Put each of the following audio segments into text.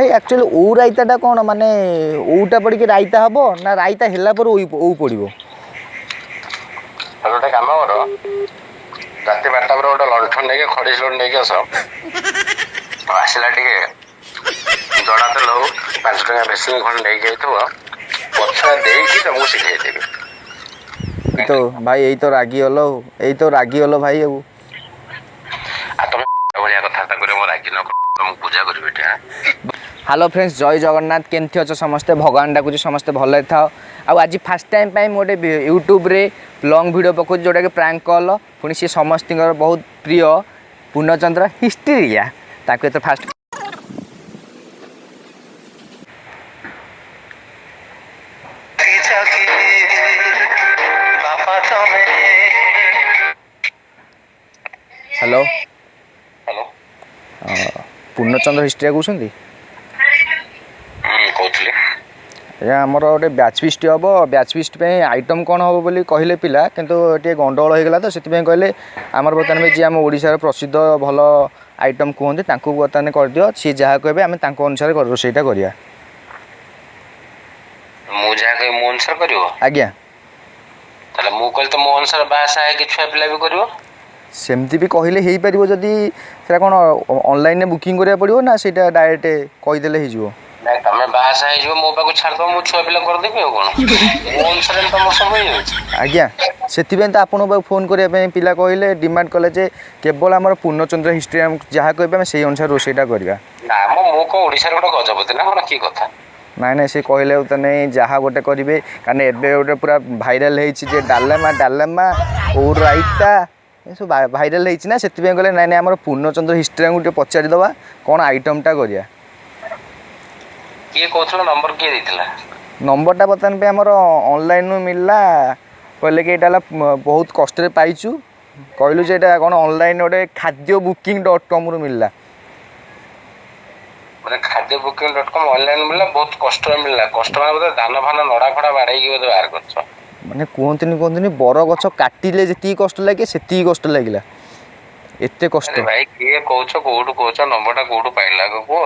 भाई एक्चुअली ओउ राइताटा कौन माने ओउटा पड़िकी राइता हबो ना राइता हेला पर ओउ पड़िबो गोटे काम कर राति 12टा पर गोटे लंठन नहीं खड़ीस लोट नहीं आस आसला टे जड़ा तेल हो 5 टका बेसी खंड नहीं पछुआ देकी तुमको शिखेदेवी तो भाई यही तो रागी हलो यही तो रागी हलो भाई अब तुम भाया कथा रागी न तुमको पूजा करी हेलो फ्रेंड्स जय जगन्नाथ केमती अच्छे समस्ते भगवान डाकुची समस्ते भल था आज फास्ट टाइम पाई गोटे यूट्यूब रे लॉन्ग वीडियो पकाऊँ जोटा कि प्रैंक कॉल पुणी सी समस्त बहुत प्रिय पूर्णचंद्र हिस्ट्रिया ताको तो फास्ट हेलो हेलो पूर्णचंद्र हिस्ट्रिया कहते कहते आमर गोटे बैच फिस्ट हम बैच फिस्ट पे आइटम कौन हम बोली कहले पिला किंतु टे गंडगोल हो गला तो से कहले आमर बर्तमान जी आम ओडिशार प्रसिद्ध भल आइटम कहते बर्तमान कर दियो सी जहाँ कहे आम अनुसार रोसईटा करिया आज्ञा सेमती भी कहले हो पार जदि से कौन ऑनलाइन बुकिंग करा पड़ो ना से डायरेक्ट कहीदेले हो तमे बासा हो मो पाक छाड़ दो मु छुआ पिला कर देबे कोन मो अनुसार तमर सब हो आज्ञा से तो आपन फोन करने पिला कहले डिमांड कले जे केवल आम पूर्णचंद्र हिस्ट्री जहाँ कहे से अनुसार रोसईटा करवा ना मो को ओडिसा गोटे गजपति ना कोन की कथा नाई ना से कहले तो नहीं जहाँ गोटे करेंगे कारण एवं गोटे पूरा भाइराल हो डालेमा डालेमा और राइता ये सब भाइराल होना से कहले नाई आम पूर्णचंद्र हिस्ट्री गोटे पचारिदेवा कौन आइटमटा करिया किए कहथलो नंबर किए देथिला नंबरटा बर्तमान पे आमर ऑनलाइन मिलला कहले कि एटा बहुत कष्ट पाइचु कहलु जे एटा कौन ऑनलाइन गोटे खाद्य बुकिंग.com रु मिलला माने खाद्य बुकिंग.com ऑनलाइन मिलला बहुत कष्ट मिलला कष्ट माने धान फान नड़ा खड़ा बाड़ाई के बाहर करछ माने कहतनी बर गछ काटिले जेती कष्ट लागे सेती कष्ट लागिला एते कष्ट भाई किए कहछ कोठु कहछ नंबरटा कोठु पाइला को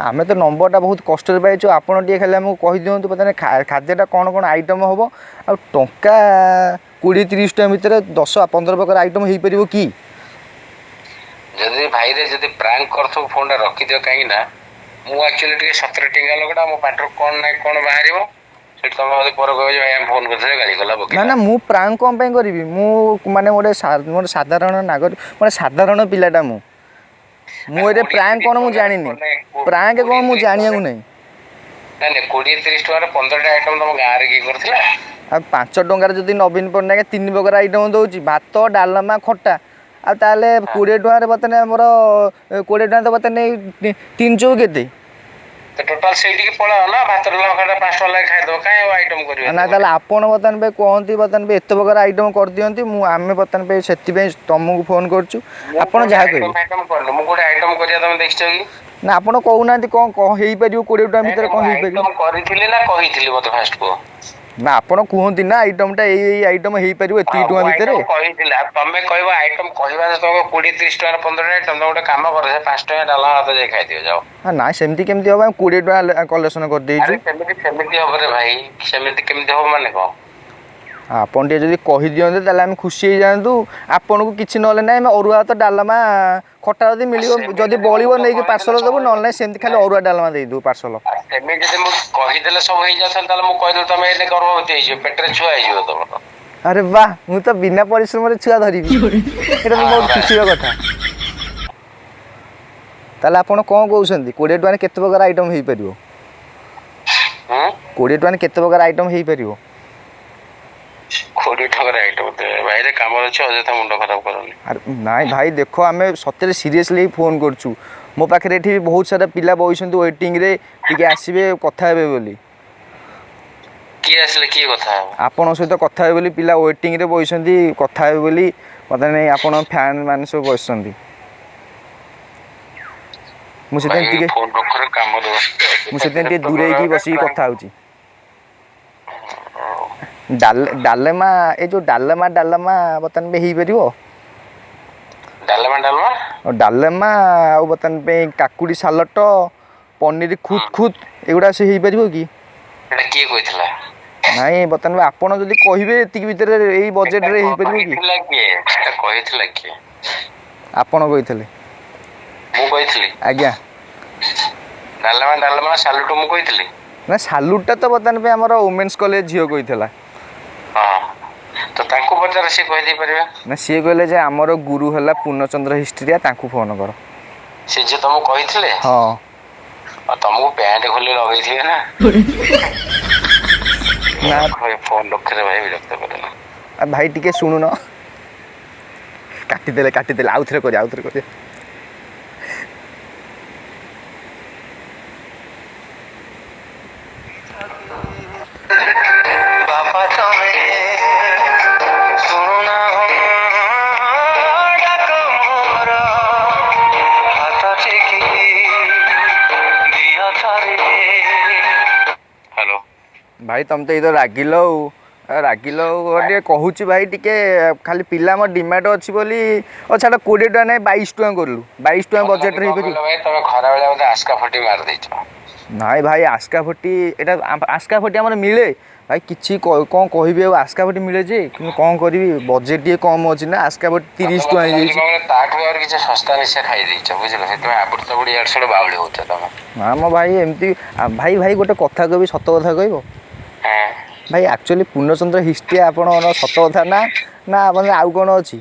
आमे तो नंबरटा बहुत कष्ट पाइछु आपण टिए खाली हमको कहि दियंतु पता खाद्यटा कौन कौन आइटम हम आ टंका 20-30 टका भितर 10-15 प्रकार आइटम हो पारिबो कि जदि भाई रे जदि प्रैंक करथो फोनटा रखि दियो काई ना मु एक्चुअली टिके 17 टिंगा लगडा मो पाटर कोन नै कोन बाहरिबो सेट तम ओदे पर कहबे भाई हम फोन करथले गाली गला बके ना ना मु प्रैंक कोन पई करबी मु माने मोरे साधारण नागरिक माने साधारण पिलाटा मु एटे प्रैंक कोन मु जानिनी प्रैंक कोन मु जानिया को नै ना 20-30 टका 15 टा आइटम तम गारे की करथला आ 5 टंकार जदि नवीन पन्ना 3 प्रकार आइटम दउची भात डालमा खट्टा आ ताले 20 टका बतने हमर 20 टका तो बतने 3 चौ केते तो टोटल सेठी के पळा ना भात डालमा खट्टा 5 टका खाइ दो काई आइटम करियो ना ताले आपण बतन पे कहंती बतन पे एते प्रकार आइटम कर दियंती मु आमे बतन पे सेति पे तुमको फोन करछु आपण जहा कहि आइटम कर मु कोडे आइटम करिया तुम देखछ कि ना आपण कहू नांती कोन हेई परियो 20 टका भीतर कोन हेई परियो आइटम करिथिले ना कहिथिले मते फास्ट को ना आपण कहंती ना आइटमटा एई आइटम हेई परियो एती टका भीतर कहिथिले तमे कहबो आइटम कहबा से तुमको 20-30 टका 15 टका तुम गोटे काम कर 5 टका डाला हाथ जे खाइ दियो जाओ हां ना सेमती केमती होबा 20 टका कलेक्शन कर देइछु सेमती हो रे भाई सेमती केमती हो माने को आपण टे जदि कहि दियंते ताले हम खुशी हो जानतु आपण को किछि नले नै हम अरुआ तो डालमा खट्टा जदि मिलियो जदि बळिवो नै कि पार्सल देबो न नै सेमती खाली अरुआ डालमा देइ दु पार्सल सेमे जदि मु कहि देले सब होई जाथन ताले मु कहि दउ तमे एने गर्भवती होई जे पेटरे छुआ होई जो तमरो अरे वाह मु तो बिना परिश्रम रे छुआ धरिबी एटा तो बहुत खुशी रो कथा ताले आपण कोन कहउछंती 20 टका केते प्रकार आइटम हेई परियो 20 टका केते प्रकार आइटम हेई परियो 20 टका आइटम दे भाई रे काम अछि अजथा मुंड खराब करनी अरे नाइ भाई देखो आमे सत्य सीरियसली फोन करछु मो पाखरे एठी बहुत सारा पिला बइसंतु वेटिंग रे टिके आसीबे कथा हेबे बोली की आसले की कथा आपण सहित कथा हेबे बोली पिला वेटिंग रे बइसंती कथा हेबे बोली पता नै आपण फैन माने सब बइसंती मु सेतेन टिके फोन रखरे काम दो मु सेतेन टिके दूरे की बसी कथा होची डालेमा ए जो डालेमा बतन पे ही परियो डालेमा डालेमा आ बतन पे काकुड़ी सालट ପନିର ଖୁତ୍ ଖୁତ୍ ଏଗୁଡ଼ା ସେ ହେଇପାରିବ କି? ଏଟା କିଏ କହିଥିଲା? ନାଇଁ ବର୍ତ୍ତମାନ ଆପଣ ଯଦି କହିବେ ଏତିକି ଭିତରେ ଏଇ ବଜେଟରେ ହେଇପାରିବ କି? କହିଥିଲା କିଏ? ଆପଣ କହିଥିଲେ। ମୁଁ କହିଥିଲି? ଆଜ୍ଞା। ଡାଲମା ସାଲୁଟ ମୁଁ କହିଥିଲି। ନା ସାଲୁଟଟା ତ ବର୍ତ୍ତମାନ ପାଇଁ ଆମର ଓମେନ୍ସ କଲେଜ ଝିଅ କହିଥିଲା। ହଁ ତ ତାଙ୍କୁ ପଚାର, ସିଏ କହିଦେଇ ପାରିବା। ନା ସିଏ କହିଲେ ଯେ ଆମର ଗୁରୁ ହେଲା ପୂର୍ଣ୍ଣଚନ୍ଦ୍ର ହିଷ୍ଟ୍ରିଆ, ତାଙ୍କୁ ଫୋନ କର। ସେ ଯିଏ ତମକୁ କହିଥିଲେ? ହଁ। ଆଉ ତମକୁ ପ୍ୟାଣ୍ଟ ଖୋଲି ଲଗେଇଥିବେ ନା। ନା ଫୋନ ରଖିଲେ ଭାଇ ବିରକ୍ତ କରେନା। ଭାଇ ଟିକେ ଶୁଣୁନ, କାଟିଦେଲେ ଆଉଥରେ କରିବା। ବାପା ତମେ ଶୁଣୁନା ଡାକ ମୋର ହାତ ଟେକି ଦିଅ ଥରେ। ହ୍ୟାଲୋ ଭାଇ ତମେ ତ ଏଇତ ରାଗିଲ ଟିକେ କହୁଛି ଭାଇ, ଟିକେ ଖାଲି ପିଲା ମୋ ଡିମାଣ୍ଡ ଅଛି ବୋଲି। ଛାଡ଼ 20 ଟଙ୍କା ନାହିଁ 22 ଟଙ୍କା କରିଲୁ। 22 ଟଙ୍କା ବଜେଟରେ ହେଇପାରିବ? ଭାଇ ତମେ ଖରାବେଳେ ବୋଧେ ଆସ୍କା ଫଟି ମାରିଦେଇଛ। ନାଇଁ ଭାଇ ଆସ୍କା ଫଟି, ଏଇଟା ଆସ୍କା ଫଟି ଆମର ମିଳେ ଭାଇ। କିଛି କ'ଣ କହିବି ଆଉ, ଆସ୍କା ଫଟି ମିଳେ ଯେ, କିନ୍ତୁ କ'ଣ କରିବି ବଜେଟ୍ ଟିକେ କମ୍ ଅଛି ନା। ଆସ୍କା ଫଟି 30 ଟଙ୍କା ହେଇଯାଇଛି। ତାଠୁ ଆହୁରି କିଛି ଶସ୍ତା ନିଶା ଖାଇଦେଇଛ ବୁଝିଲ, ସେଥିପାଇଁ ଆବୁଡ଼ି ତାବୁଡ଼ି ଇଆଡ଼େ ସିଆଡ଼େ ବାଉଳି ହଉଛ ତମେ। ନା ମୋ ଭାଇ ଏମିତି, ଭାଇ ଗୋଟେ କଥା କହିବି, ସତ କଥା କହିବ ଭାଇ। ଆକ୍ଚୁଆଲି ପୂର୍ଣ୍ଣଚନ୍ଦ୍ର ହିଷ୍ଟ୍ରି ଆପଣଙ୍କର ସତ କଥା ନା ଆପଣ ଆଉ କ'ଣ ଅଛି?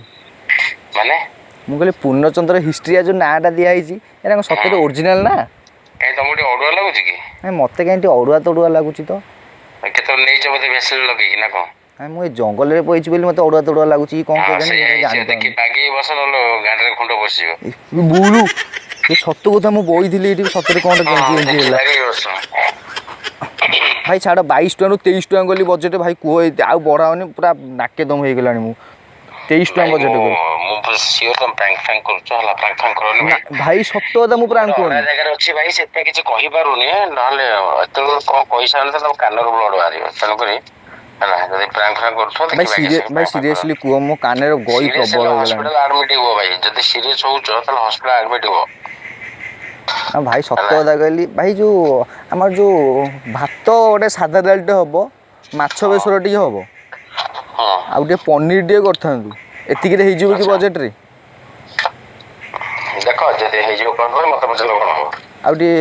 ମାନେ ମୁଁ କହିଲି ପୂର୍ଣ୍ଣଚନ୍ଦ୍ର ହିଷ୍ଟ୍ରିଆ ଯେଉଁ ନାଁଟା ଦିଆହେଇଛି, ଏଇଟା କ'ଣ ସତରେ ଓରିଜିନାଲ୍ ନା? କାଇଁ ତମକୁ ଟିକେ ଅଡୁଆ ଲାଗୁଛି କି? ନାଇଁ ମୋତେ କାହିଁ ଟିକେ ଅଡ଼ୁଆ ଲାଗୁଛି ତ। କେତେବେଳେ ନେଇଛ ବୋଧେ ଭେସଲିନ୍ ଲଗେଇକି ନା କ'ଣ? ନାଇଁ ମୁଁ ଏଇ ଜଙ୍ଗଲରେ ପଇଛି ବୋଲି ମୋତେ ଅଡ଼ୁଆ ଲାଗୁଛି କ'ଣ କେଜାଣି ଦେଖି ବାଗେଇ ବସ, ନହେଲେ ଗାଡ଼ିରେ ଖୁଣ୍ଡ ପଶିବ। ବୁଲୁ ଏ ସତ କଥା, ମୁଁ ବଇଥିଲି ଏଇଠି, ସତରେ କ'ଣଟା କେଞ୍ଚି ହେଲା। ଭାଇ ଛାଡ଼, 22 ଟଙ୍କାରୁ 23 ଟଙ୍କା ଗଲି ବଜେଟ୍। ଭାଇ କୁହ ଆଉ ବଢ଼ାଅନି, ପୁରା ନାକେ ଦମ ହେଇଗଲାଣି। ମୁଁ 23 ଟଙ୍କା ବଜେଟ୍ କଲି। ଭାଇ ସତ କଥା, ମୁଁ ପ୍ରାଙ୍କ କରୁନି। ଜାଗାରେ ଅଛି ଭାଇ, ସେଥିପାଇଁ କିଛି କହିପାରୁନି। ନହେଲେ ଏତେବେଳକୁ କ'ଣ କହିସାରନ୍ତେ ତମ କାନରୁ ବ୍ଲଡ୍ ବାହାରିବ। ତେଣୁକରି ହେଲା, ଯଦି ପ୍ରାଙ୍କ କରୁଥିବ ଭାଇ ସିରିୟସଲି କୁହ, ମୋ କାନରେ ଗଳି ପ୍ରବଳ ହେଇଗଲାଣି। ହସ୍ପିଟାଲ ଆଡମିଟ୍ ହୁଅ ଭାଇ। ଯଦି ସିରିୟସ୍ ହଉଛ ତାହେଲେ ହସ୍ପିଟାଲ ଆଡମିଟ୍ ହୁଅ। ଭାଇ ସତ କଥା କହିଲି ଭାଇ, ଆମର ଯେଉଁ ଭାତ ଗୋଟେ ସାଧା ଡାଲିଟେ ହେବ, ମାଛ ବେସର ଟିକେ ହେବ, ଆଉ ଟିକେ ପନିର ଟିକେ କରିଥାନ୍ତୁ। ଏତିକିରେ ହେଇଯିବ କି ବଜେଟ୍ରେ? ଦେଖ ଯଦି ହେଇଯିବ କ'ଣ କହିବ, ମତେ ପଚାରିଲେ କ'ଣ ହବ। ଆଉ ଟିକେ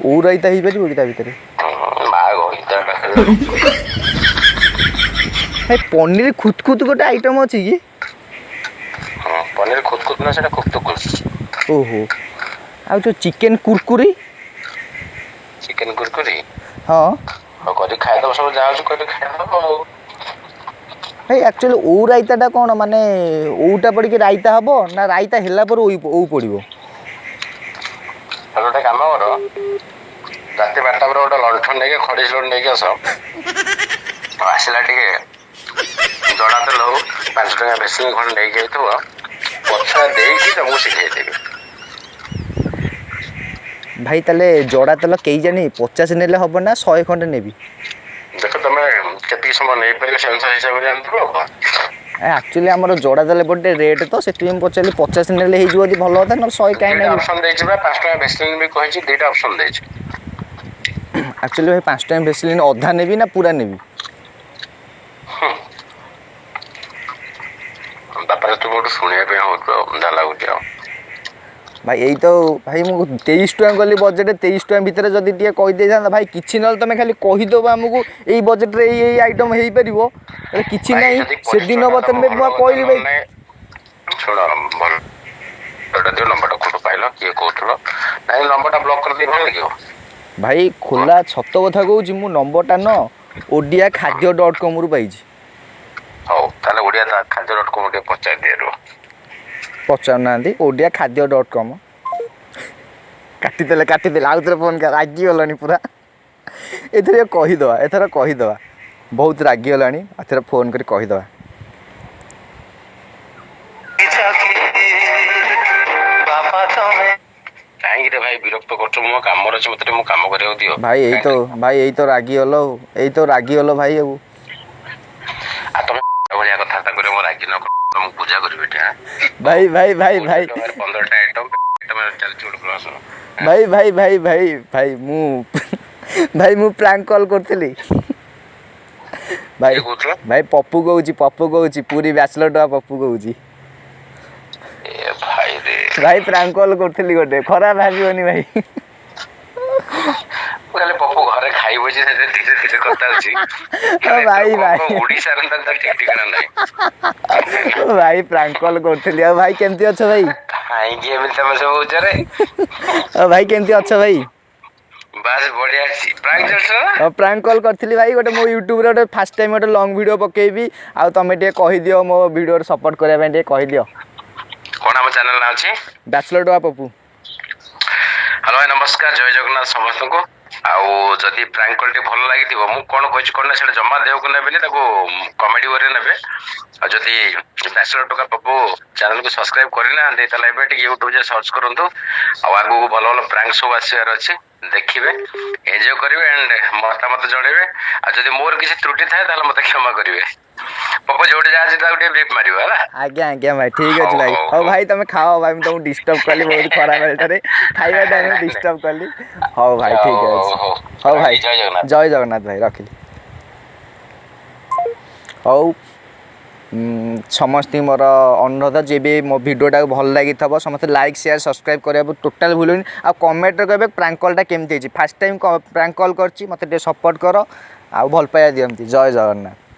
ଓଉ ରାଇତା ହେଇପାରିବ କି ତା ଭିତରେ? ଭାଇ ପନିର ଖୁତ୍ ଗୋଟେ ଆଇଟମ୍ ଅଛି କି? ପନିର ଖୁତ୍ ନା, ସେଟା ଖୁତୁକୁସ୍। ଓହୋ, ଆଉ ଯେଉଁ ଚିକେନ୍ କୁରକୁରି? ହଁ କରି ଖାଇଦେବ, ସବୁ ଯାହା ଅଛି କରି ଖାଇଦେବ ଆଉ। ଭାଇ ଆକ୍ଚୁଆଲି ଓଉ ରାଇତାଟା କ'ଣ, ମାନେ ଓଉଟା ପଡ଼ିକି ରାଇତା ହେବ ନା ରାଇତା ହେଲା ପରେ ଓଉ ପଡ଼ିବ? ଗୋଟେ କାମ କର, ରାତି 12ଟା ପରେ ଗୋଟେ ଲଣ୍ଠନ ନେଇକି ଖଡ଼ିଶ ଲଣ୍ଠନ ନେଇକି ଆସ। ଆସିଲା ଟିକେ ଜଡ଼ା ତେଲ ହଉ 5 ଟଙ୍କା ବେଶୀ ଖଣ୍ଡେ ନେଇକି ଯାଇଥିବ, ପଛୁଆ ଦେଇକି ତମକୁ ଶିଖେଇଦେବି। ଭାଇ ତାହେଲେ ଜଡ଼ା ତେଲ କେଇଜାନି 50 ନେଲେ ହେବ ନା 100 ଖଣ୍ଡେ ନେବି? ଦେଖ ତମେ କେତିକି ସମୟ ନେଇପାରିବ ସେ ଅନୁସାରେ ହିସାବରେ ଜାଣିଥିବ। ଆକ୍ଚୁଆଲି ଆମର ଜଡ଼ା ତେଲ ଗୋଟେ ରେଟ୍ ତ, ସେଥିପାଇଁ ମୁଁ ପଚାରିଲି 50 ନେଲେ ହେଇଯିବ ଯଦି ଭଲ କଥା, ନହେଲେ 100 କାହିଁ ନେବି। ଅପସନ୍ ଦେଇଛି ବା, 5 ଟଙ୍କା ଭେସଲିନ୍ ବି କହିଛି, 2ଟା ଅପସନ୍ ଦେଇଛି। ଆକ୍ଚୁଆଲି ଭାଇ 5 ଟଙ୍କା ଭେସଲିନ୍ ଅଧା ନେବି ନା ପୁରା ନେବି? ବାପାରେ ତୁ ଗୋଟେ ଶୁଣିବା ପାଇଁ ହଉଛୁ ଆଉ, ଯାହା ଲାଗୁଛି ଆଉ। ଭାଇ ଏଇ ତ ଭାଇ, ମୁଁ 23 ଟଙ୍କା ଗଲି ବଜେଟ୍, 23 ଟଙ୍କା ଭିତରେ ଯଦି ଟିକେ କହିଦେଇଥାନ୍ତା ଭାଇ, କିଛି ନହେଲେ ତମେ ଖାଲି କହିଦେବ ଆମକୁ ଏଇ ବଜେଟ୍ରେ ଏଇ ଆଇଟମ୍ ହେଇପାରିବ, ତାହେଲେ କିଛି ନାହିଁ। ସେଦିନ ତମେ ମୁଁ କହିଲି ଭାଇ, ଶୁଣ ଭଲ ଦିଅ, ନମ୍ବରଟା କୋଉଠୁ ପାଇଲ, କିଏ କହୁଥିଲ? ନାଇଁ ନମ୍ବରଟା ବ୍ଲକ୍ କରିଦେଇ ଭଲ ଲାଗିବ। ଭାଇ ଖୋଲା ସତ କଥା କହୁଛି, ମୁଁ ନମ୍ବରଟା ଓଡ଼ିଆଖାଦ୍ୟ.comରୁ ପାଇଛି। ହଉ ତାହେଲେ ଓଡ଼ିଆଖାଦ୍ୟ.com ଟିକେ ପଚାରିଦିଏ ରୁହ। ପଚାରୁନାହାନ୍ତି, ଓଡ଼ିଆଖାଦ୍ୟ.com। କାଟିଦେଲେ ଆଉଥରେ ଫୋନ୍ ରାଗିଗଲାଣି ପୁରା। ଏଥର କହିଦେବା, ବହୁତ ରାଗିଗଲାଣି, ଏଥର ଫୋନ୍ କରି କହିଦେବା। କାହିଁକିରେ ଭାଇ ବିରକ୍ତ କରୁଛ? ମୋ କାମରେ ଅଛି, ମତେ ମୋ କାମ କରିବାକୁ ଦିଅ। ଭାଇ ଏଇ ତ ରାଗିଗଲ ଭାଇ। ଆଉ ତମେ ଭଳିଆ କଥାବାର୍ତ୍ତା କରିବ, ମୋ ରାଗି ନ ମୁଁ ପୂଜା କରିବି ଏଠି। ଭାଇ 15ଟା ଆଇଟମ୍ ତମେ ଚାଲିଛି ଗୋଟେ ପ୍ରବାସ ଭାଇ ଭାଇ ଭାଇ ଭାଇ ଭାଇ ମୁଁ ଭାଇ ମୁଁ ପ୍ରାଙ୍କ କଲ୍ କରିଥିଲି ଭାଇ କିଏ କହୁଥିଲ? ଭାଇ ପପୁ କହୁଛି ପୁରୀ ବ୍ୟାଚଲର ଟୁଆ ପପୁ କହୁଛି ଏ ଭାଇ ରେ ଭାଇ ପ୍ରାଙ୍କ କଲ୍ କରିଥିଲି ଗୋଟେ ଖରାପ ଭାବିବନି ଭାଇ ମୁଁ ଖାଲି ପପୁ ଘରେ ଖାଇ ବସି ଧୀରେ ଧୀରେ କଥା ହଉଛି ଭାଇ ଭାଇ ଓଡିଶାରେ ତ ଠିକ ଠିକଣା ନାହିଁ ଭାଇ ପ୍ରାଙ୍କ କଲ୍ କରିଥିଲି ଆଉ ଭାଇ କେମିତି ଅଛ ଭାଇ କାହିଁକି ଏମିତି ତମେ ସବୁ ହଉଛରେ ଆଉ ଭାଇ କେମିତି ଅଛ ଭାଇ ବାସ୍ ବଢିଆ ଅଛି ପ୍ରାଙ୍କ ଚାଲିଛ ନା ପ୍ରାଙ୍କ କଲ୍ କରିଥିଲି ଭାଇ ଗୋଟେ ମୋ ୟୁଟ୍ୟୁବରେ ଗୋଟେ ଫାଷ୍ଟ ଟାଇମ୍ ଗୋଟେ ଲଙ୍ଗ୍ ଭିଡ଼ିଓ ପକେଇବି ଆଉ ତମେ ଟିକେ କହିଦିଅ ମୋ ଭିଡ଼ିଓରେ ସପୋର୍ଟ କରିବା ପାଇଁ ଟିକେ କହିଦିଅ କଣ ଆମ ଚ୍ୟାନେଲ ନା ଅଛି ବ୍ୟାଚଲର ଟୁଆ ପପୁ ହ୍ୟାଲୋ ଭାଇ ନମସ୍କାର ଜୟ ଜଗନ୍ନାଥ ସମସ୍ତଙ୍କୁ ଆଉ ଯଦି ପ୍ରାଙ୍କ କଲ୍ ଟି ଭଲ ଲାଗିଥିବ ମୁଁ କଣ କହିଛି କଣ ନା ସେଇଟା ଜମା ଦେହକୁ ନେବେନି ତାକୁ କମେଡି ୱେରେ ନେବେ ଆଉ ଯଦି ବ୍ୟାଚଲର ଟୁକା ପପୁ ଚ୍ୟାନେଲକୁ ସବସ୍କ୍ରାଇବ କରିନାହାନ୍ତି ତାହେଲେ ଏବେ ଟିକେ ୟୁଟ୍ୟୁବରେ ସର୍ଚ୍ଚ କରନ୍ତୁ ଆଉ ଆଗକୁ ଭଲ ଭଲ ପ୍ରାଙ୍କ ସବୁ ଆସିବାର ଅଛି ଦେଖିବେ ଏନ୍ଜୟ କରିବେ ଆଣ୍ଡ ମତାମତ ଜଣେଇବେ ଆଉ ଯଦି ମୋର କିଛି ତ୍ରୁଟି ଥାଏ ତାହେଲେ ମତେ କ୍ଷମା କରିବେ ପପୁ ଯୋଉଠି ଯାହା ଅଛି ତାକୁ ଟିକେ ବ୍ରିଫ୍ ମାରିବ ହେଲା ଆଜ୍ଞା ଆଜ୍ଞା ଭାଇ ଠିକ୍ ଅଛି ଭାଇ ହଉ ଭାଇ ତମେ ଖାଅ ଭାଇ ମୁଁ ତମକୁ ଡିଷ୍ଟର୍ବ କଲି ବହୁତ ଖରା ବେଳଟାରେ ଖାଇବା ଟାଇମ୍ରେ ଡିଷ୍ଟର୍ବ କଲି ହଉ ଭାଇ ଠିକ୍ ଅଛି ହଉ ଭାଇ ଜୟ ଜଗନ୍ନାଥ ଭାଇ ରଖିଲି ହଉ ସମସ୍ତଙ୍କୁ ମୋର ଅନୁରୋଧ ଯେବେ ମୋ ଭିଡ଼ିଓଟାକୁ ଭଲ ଲାଗିଥିବ ସମସ୍ତେ ଲାଇକ୍ ସେୟାର ସବସ୍କ୍ରାଇବ୍ କରିବାକୁ ଟୋଟାଲ୍ ଭୁଲୁନି ଆଉ କମେଣ୍ଟରେ କହିବେ ପ୍ରାଙ୍କ କଲ୍ଟା କେମିତି ହେଇଛି ଫାଷ୍ଟ ଟାଇମ୍ ପ୍ରାଙ୍କ କଲ୍ କରିଛି ମୋତେ ଟିକେ ସପୋର୍ଟ କର ଆଉ ଭଲ ପାଇବା ଦିଅନ୍ତି ଜୟ ଜଗନ୍ନାଥ